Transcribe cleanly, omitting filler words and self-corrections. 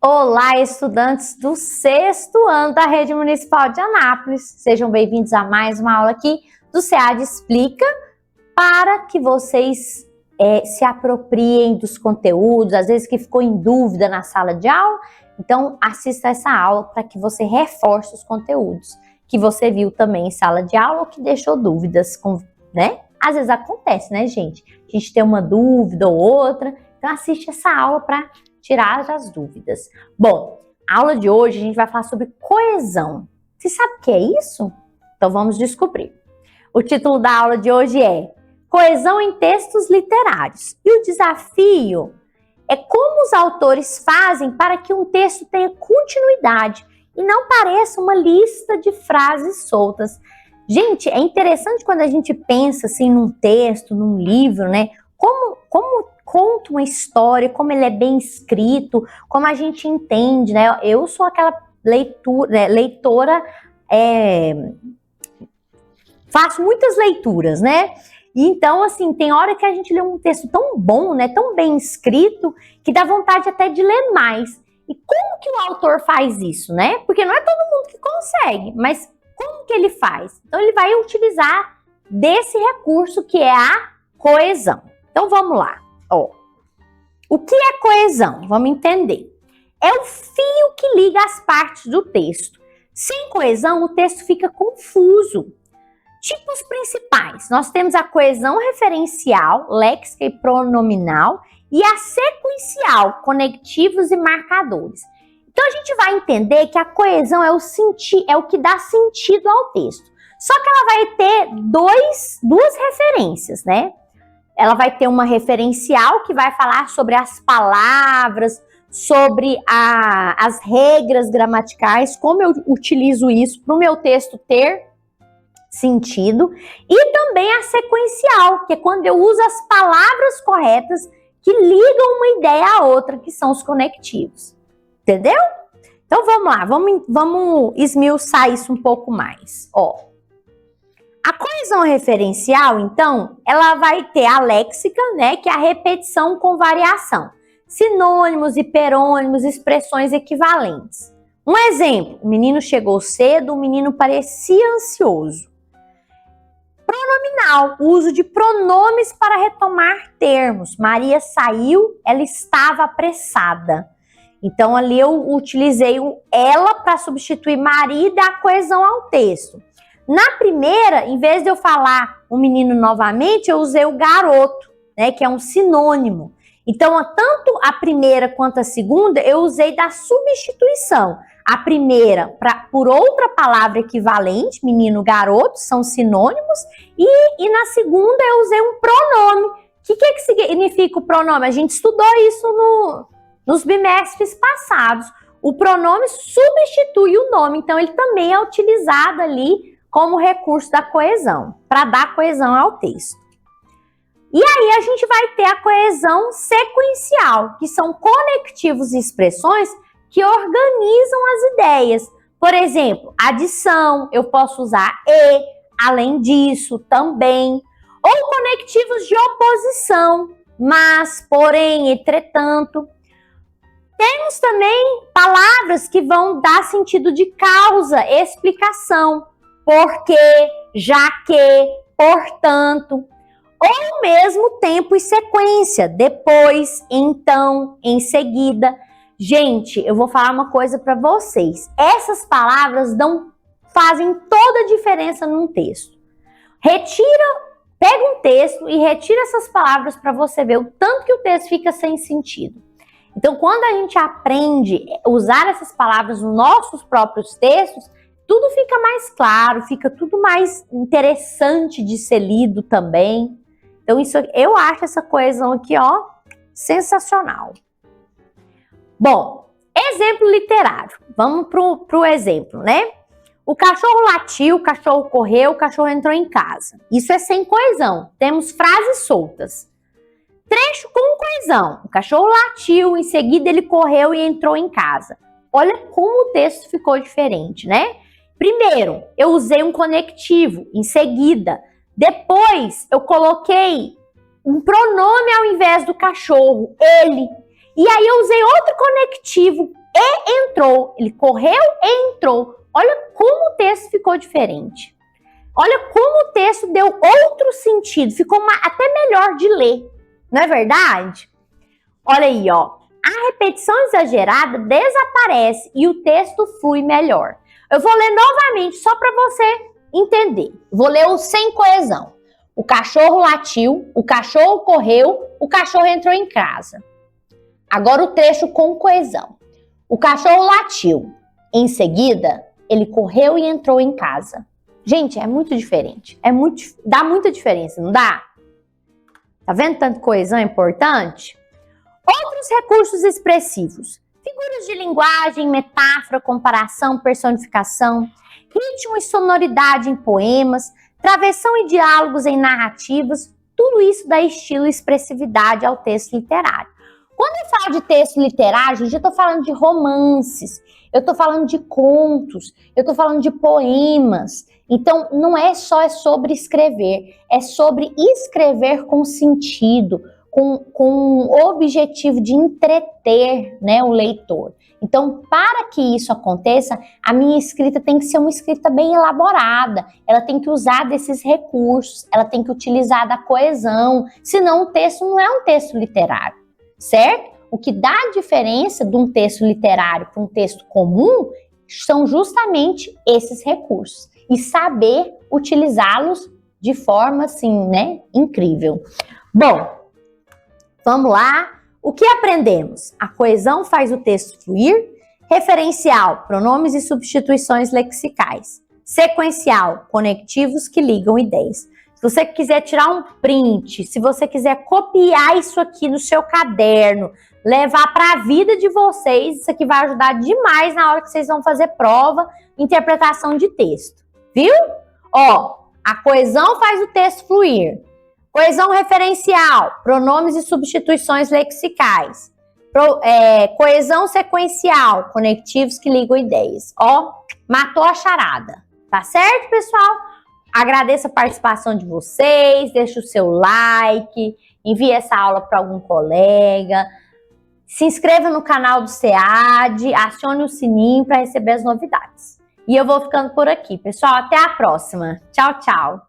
Olá, estudantes do sexto ano da Rede Municipal de Anápolis. Sejam bem-vindos a mais uma aula aqui do SEAD Explica, para que vocês se apropriem dos conteúdos, às vezes que ficou em dúvida na sala de aula. Então, assista essa aula para que você reforce os conteúdos que você viu também em sala de aula ou que deixou dúvidas, né? Às vezes acontece, né, gente? A gente tem uma dúvida ou outra, então assiste essa aula para tirar as dúvidas. Bom, a aula de hoje a gente vai falar sobre coesão. Você sabe o que é isso? Então vamos descobrir. O título da aula de hoje é Coesão em Textos Literários. E o desafio é como os autores fazem para que um texto tenha continuidade e não pareça uma lista de frases soltas. Gente, é interessante quando a gente pensa assim num texto, num livro, né? Como conta uma história, como ele é bem escrito, como a gente entende, né? Eu sou aquela leitora, faço muitas leituras, né? Então, assim, tem hora que a gente lê um texto tão bom, né? Tão bem escrito, que dá vontade até de ler mais. E como que o autor faz isso, né? Porque não é todo mundo que consegue, mas como que ele faz? Então, ele vai utilizar desse recurso que é a coesão. Então, vamos lá. Ó, o que é coesão? Vamos entender. É o fio que liga as partes do texto. Sem coesão, o texto fica confuso. Tipos principais. Nós temos a coesão referencial, léxica e pronominal, e a sequencial, conectivos e marcadores. Então, a gente vai entender que a coesão é o que dá sentido ao texto. Só que ela vai ter duas referências, né? Ela vai ter uma referencial que vai falar sobre as palavras, sobre as regras gramaticais, como eu utilizo isso para o meu texto ter sentido. E também a sequencial, que é quando eu uso as palavras corretas que ligam uma ideia à outra, que são os conectivos. Entendeu? Então vamos lá, vamos esmiuçar isso um pouco mais. Ó. A coesão referencial, então, ela vai ter a léxica, né, que é a repetição com variação. Sinônimos, hiperônimos, expressões equivalentes. Um exemplo, o menino chegou cedo, o menino parecia ansioso. Pronominal, o uso de pronomes para retomar termos. Maria saiu, ela estava apressada. Então, ali eu utilizei o ela para substituir Maria e dar coesão ao texto. Na primeira, em vez de eu falar o menino novamente, eu usei o garoto, né, que é um sinônimo. Então, tanto a primeira quanto a segunda, eu usei da substituição. A primeira por outra palavra equivalente, menino, garoto, são sinônimos. E na segunda, eu usei um pronome. O que significa o pronome? A gente estudou isso nos bimestres passados. O pronome substitui o nome, então ele também é utilizado ali como recurso da coesão, para dar coesão ao texto. E aí a gente vai ter a coesão sequencial, que são conectivos e expressões que organizam as ideias. Por exemplo, adição, eu posso usar e, além disso, também. Ou conectivos de oposição, mas, porém, entretanto. Temos também palavras que vão dar sentido de causa, explicação. Porque, já que, portanto, ou mesmo tempo e sequência, depois, então, em seguida. Gente, eu vou falar uma coisa para vocês. Essas palavras fazem toda a diferença num texto. Pega um texto e retira essas palavras para você ver o tanto que o texto fica sem sentido. Então, quando a gente aprende a usar essas palavras nos nossos próprios textos, tudo fica mais claro, fica tudo mais interessante de ser lido também. Então, eu acho essa coesão aqui, ó, sensacional. Bom, exemplo literário. Vamos pro exemplo, né? O cachorro latiu, o cachorro correu, o cachorro entrou em casa. Isso é sem coesão. Temos frases soltas. Trecho com coesão. O cachorro latiu, em seguida ele correu e entrou em casa. Olha como o texto ficou diferente, né? Primeiro, eu usei um conectivo, em seguida. Depois, eu coloquei um pronome ao invés do cachorro, ele. E aí eu usei outro conectivo, e entrou. Ele correu e entrou. Olha como o texto ficou diferente. Olha como o texto deu outro sentido. Ficou até melhor de ler. Não é verdade? Olha aí, ó. A repetição exagerada desaparece e o texto flui melhor. Eu vou ler novamente só para você entender. Vou ler o sem coesão. O cachorro latiu, o cachorro correu, o cachorro entrou em casa. Agora o trecho com coesão. O cachorro latiu. Em seguida, ele correu e entrou em casa. Gente, é muito diferente. Dá muita diferença, não dá? Tá vendo tanto coesão é importante? Outros recursos expressivos. Figuras de linguagem, metáfora, comparação, personificação, ritmo e sonoridade em poemas, travessão e diálogos em narrativas, tudo isso dá estilo e expressividade ao texto literário. Quando eu falo de texto literário, gente, eu tô falando de romances, eu tô falando de contos, eu tô falando de poemas. Então, não é só sobre escrever, é sobre escrever com sentido, com o objetivo de entreter, né, o leitor. Então, para que isso aconteça, a minha escrita tem que ser uma escrita bem elaborada, ela tem que usar desses recursos, ela tem que utilizar da coesão, senão o texto não é um texto literário, certo? O que dá a diferença de um texto literário para um texto comum são justamente esses recursos e saber utilizá-los de forma, assim, né, incrível. Bom, vamos lá. O que aprendemos? A coesão faz o texto fluir. Referencial, pronomes e substituições lexicais. Sequencial, conectivos que ligam ideias. Se você quiser tirar um print, se você quiser copiar isso aqui no seu caderno, levar para a vida de vocês, isso aqui vai ajudar demais na hora que vocês vão fazer prova, interpretação de texto. Viu? Ó, a coesão faz o texto fluir. Coesão referencial, pronomes e substituições lexicais. Coesão sequencial, conectivos que ligam ideias. Ó, matou a charada. Tá certo, pessoal? Agradeço a participação de vocês, deixa o seu like, envie essa aula para algum colega. Se inscreva no canal do SEAD, acione o sininho para receber as novidades. E eu vou ficando por aqui, pessoal. Até a próxima. Tchau, tchau.